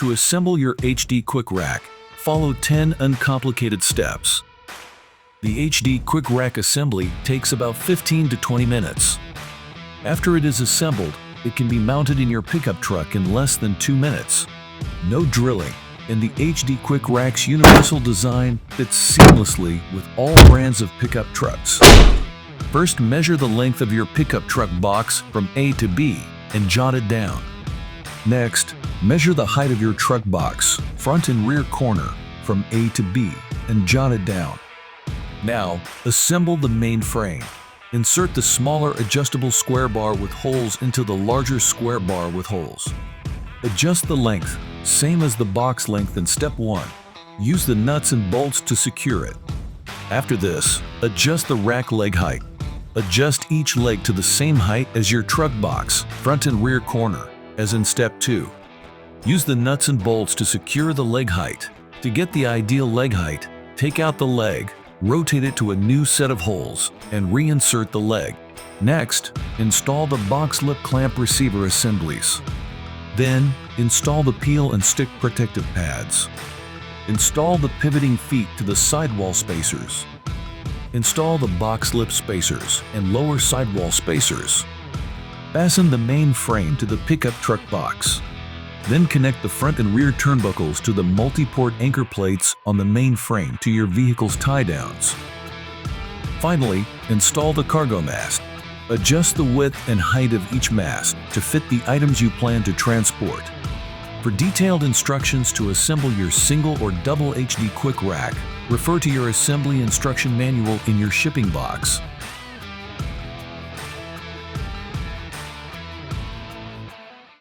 To assemble your HD Quick Rack, follow 10 uncomplicated steps. The HD Quick Rack assembly takes about 15 to 20 minutes. After it is assembled, it can be mounted in your pickup truck in less than 2 minutes. No drilling, and the HD Quick Rack's universal design fits seamlessly with all brands of pickup trucks. First, measure the length of your pickup truck box from A to B and jot it down. Next, measure the height of your truck box, front and rear corner, from A to B and jot it down. Now, assemble the main frame. Insert the smaller adjustable square bar with holes into the larger square bar with holes. Adjust the length, same as the box length in step 1. Use the nuts and bolts to secure it. After this, adjust the rack leg height. Adjust each leg to the same height as your truck box, front and rear corner, as in step 2. Use the nuts and bolts to secure the leg height. To get the ideal leg height, take out the leg, rotate it to a new set of holes, and reinsert the leg. Next, install the box lip clamp receiver assemblies. Then, install the peel and stick protective pads. Install the pivoting feet to the sidewall spacers. Install the box lip spacers and lower sidewall spacers. Fasten the main frame to the pickup truck box. Then connect the front and rear turnbuckles to the multi-port anchor plates on the main frame to your vehicle's tie-downs. Finally, install the cargo mast. Adjust the width and height of each mast to fit the items you plan to transport. For detailed instructions to assemble your single or double HD Quick Rack, refer to your assembly instruction manual in your shipping box.